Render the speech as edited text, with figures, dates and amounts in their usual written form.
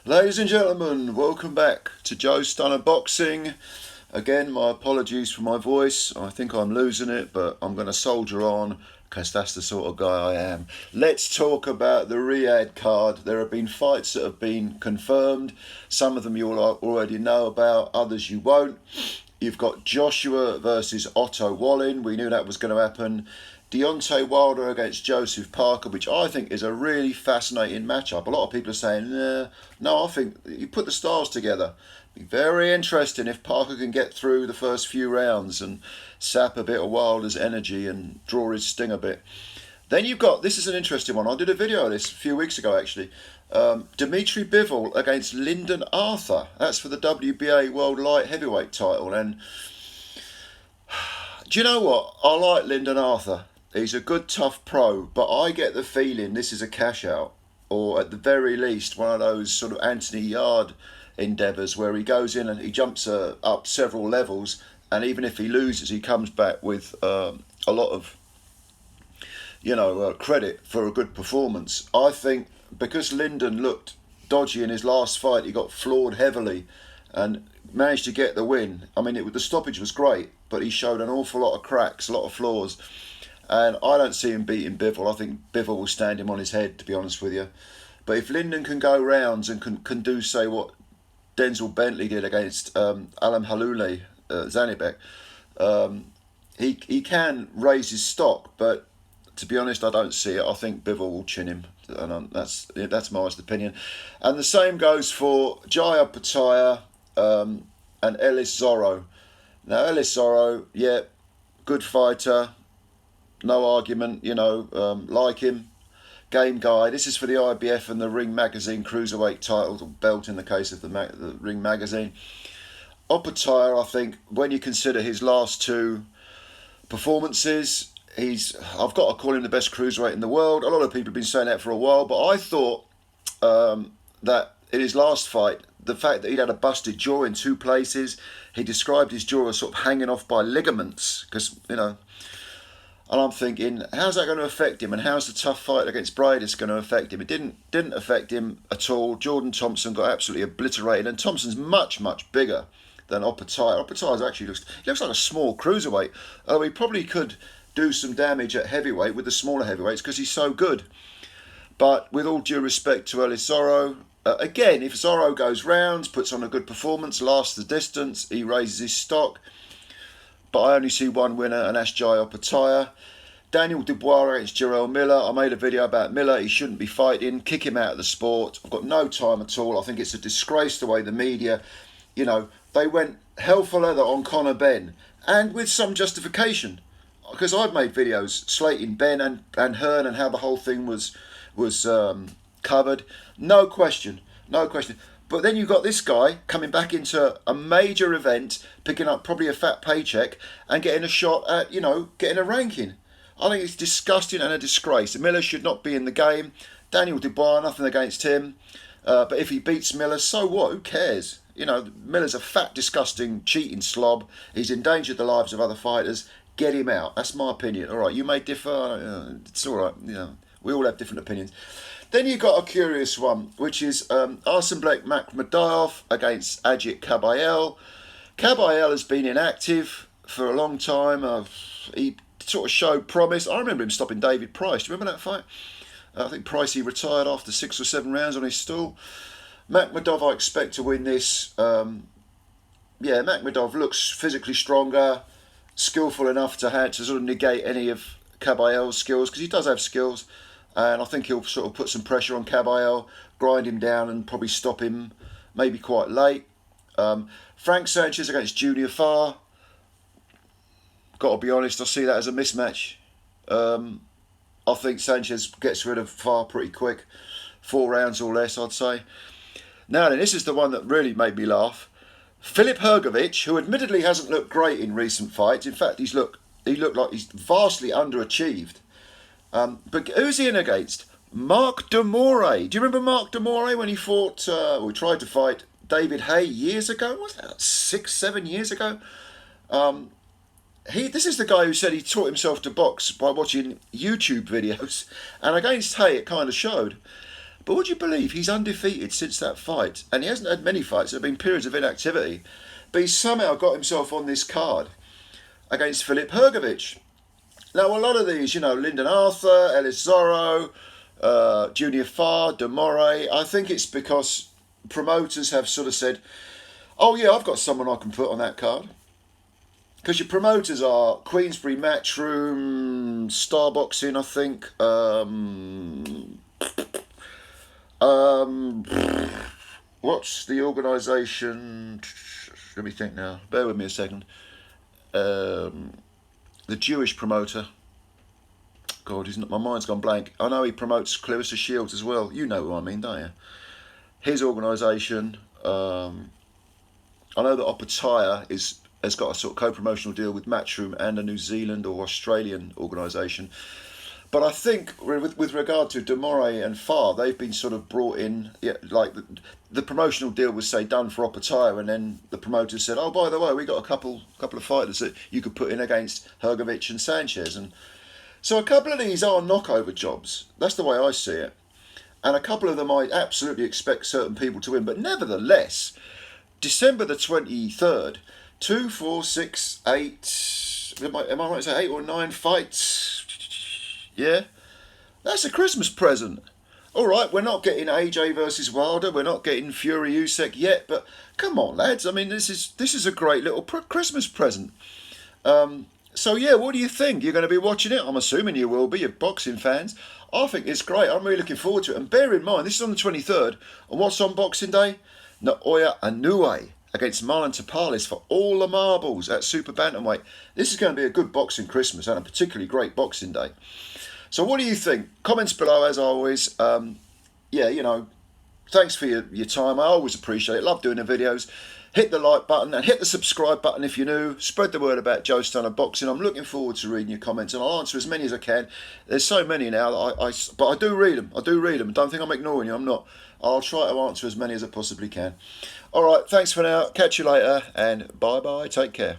Ladies and gentlemen, welcome back to Joe Stunner Boxing. Again, my apologies for my voice. I think I'm losing it, but I'm going to soldier on because that's the sort of guy I am. Let's talk about the Riyadh card. There have been fights that have been confirmed. Some of them you'll already know about, others you won't. You've got Joshua versus Otto Wallin. We knew that was going to happen. Deontay Wilder against Joseph Parker, which I think is a really fascinating matchup. A lot of people are saying, no, I think you put the stars together. Be very interesting if Parker can get through the first few rounds and sap a bit of Wilder's energy and draw his sting a bit. Then you've got, this is an interesting one. I did a video of this a few weeks ago actually. Dimitri Bivol against Lyndon Arthur. That's for the WBA World Light Heavyweight title. And do you know what? I like Lyndon Arthur. He's a good, tough pro, but I get the feeling this is a cash out, or at the very least, one of those sort of Anthony Yard endeavours where he goes in and he jumps up several levels, and even if he loses, he comes back with a lot of, credit for a good performance. I think because Lyndon looked dodgy in his last fight, he got floored heavily and managed to get the win. I mean, the stoppage was great, but he showed an awful lot of cracks, a lot of flaws. And I don't see him beating Bivol. I think Bivol will stand him on his head, to be honest with you. But if Lyndon can go rounds and can do, say, what Denzel Bentley did against Alam Halouleh, Zanibek, he can raise his stock. But to be honest, I don't see it. I think Bivol will chin him. And that's my honest opinion. And the same goes for Jaya Pataya and Ellis Zorro. Now, Ellis Zorro, yeah, good fighter. No argument, like him. Game guy. This is for the IBF and the Ring Magazine Cruiserweight title, or belt in the case of the Ring Magazine. Opetaia, I think, when you consider his last two performances, I've got to call him the best cruiserweight in the world. A lot of people have been saying that for a while, but I thought that in his last fight, the fact that he'd had a busted jaw in two places, he described his jaw as sort of hanging off by ligaments, because, and I'm thinking, how's that going to affect him? And how's the tough fight against Bradis going to affect him? It didn't affect him at all. Jordan Thompson got absolutely obliterated, and Thompson's much, much bigger than Opetaia. Opetaia actually looks like a small cruiserweight. Although he probably could do some damage at heavyweight with the smaller heavyweights because he's so good. But with all due respect to Ellis Zorro, again, if Zorro goes rounds, puts on a good performance, lasts the distance, he raises his stock. But I only see one winner, and that's Jai Opetaia. Daniel Dubois against Jarrell Miller. I made a video about Miller. He shouldn't be fighting. Kick him out of the sport. I've got no time at all. I think it's a disgrace the way the media, they went hell for leather on Conor Benn, and with some justification, because I've made videos slating Ben and Hearn and how the whole thing was covered. No question. But then you've got this guy coming back into a major event, picking up probably a fat paycheck and getting a shot at, getting a ranking. I think it's disgusting and a disgrace. Miller should not be in the game. Daniel Dubois, nothing against him. But if he beats Miller, so what? Who cares? Miller's a fat, disgusting, cheating slob. He's endangered the lives of other fighters. Get him out. That's my opinion. All right, you may differ. It's all right. We all have different opinions. Then you've got a curious one, which is Arsenblek Makhmadov against Ajit Kabayel. Kabayel has been inactive for a long time. He sort of showed promise. I remember him stopping David Price. Do you remember that fight? I think Pricey retired after 6 or 7 rounds on his stool. Makhmadov, I expect to win this. Makhmadov looks physically stronger, skillful enough to sort of negate any of Kabayel's skills, because he does have skills. And I think he'll sort of put some pressure on Kabayel, grind him down and probably stop him maybe quite late. Frank Sanchez against Junior Farr. Got to be honest, I see that as a mismatch. I think Sanchez gets rid of Farr pretty quick. 4 rounds or less, I'd say. Now then, this is the one that really made me laugh. Filip Hrgovic, who admittedly hasn't looked great in recent fights. In fact, he looked like he's vastly underachieved. But who's he in against? Mark Demore. Do you remember Mark Demore when he fought, tried to fight David Haye years ago? Was that 6, 7 years ago? This is the guy who said he taught himself to box by watching YouTube videos. And against Haye, it kind of showed. But would you believe he's undefeated since that fight? And he hasn't had many fights. There have been periods of inactivity. But he's somehow got himself on this card against Filip Hrgović. Now, a lot of these, Lyndon Arthur, Ellis Zorro, Junior Farr, De Moray, I think it's because promoters have sort of said, oh yeah, I've got someone I can put on that card. Because your promoters are Queensbury Matchroom, Starboxing, I think. What's the organisation? Let me think now. Bear with me a second. The Jewish promoter. God, my mind's gone blank. I know he promotes Clarissa Shields as well. You know who I mean, don't you? His organisation. I know that Opataya has got a sort of co-promotional deal with Matchroom and a New Zealand or Australian organisation. But I think with regard to De Moray and Farr, they've been sort of brought in, like the promotional deal was, say, done for Opataya, and then the promoters said, oh, by the way, we got a couple of fighters that you could put in against Hrgović and Sanchez. And so a couple of these are knockover jobs. That's the way I see it. And a couple of them I absolutely expect certain people to win. But nevertheless, December the 23rd, 2, 4, 6, 8, am I right to say 8 or 9 fights? Yeah? That's a Christmas present. All right, we're not getting AJ versus Wilder. We're not getting Fury Usyk yet. But come on, lads. I mean, this is a great little Christmas present. So, yeah, what do you think? You're going to be watching it? I'm assuming you will be, you're boxing fans. I think it's great. I'm really looking forward to it. And bear in mind, this is on the 23rd. And what's on Boxing Day? Naoya Inoue against Marlon Tapales for all the marbles at Super Bantamweight. This is going to be a good boxing Christmas and a particularly great Boxing Day. So what do you think? Comments below, as always. Thanks for your time. I always appreciate it. Love doing the videos. Hit the like button and hit the subscribe button if you're new. Spread the word about Joe Stunner Boxing. I'm looking forward to reading your comments, and I'll answer as many as I can. There's so many now, but I do read them. Don't think I'm ignoring you. I'm not. I'll try to answer as many as I possibly can. All right, thanks for now. Catch you later, and bye-bye. Take care.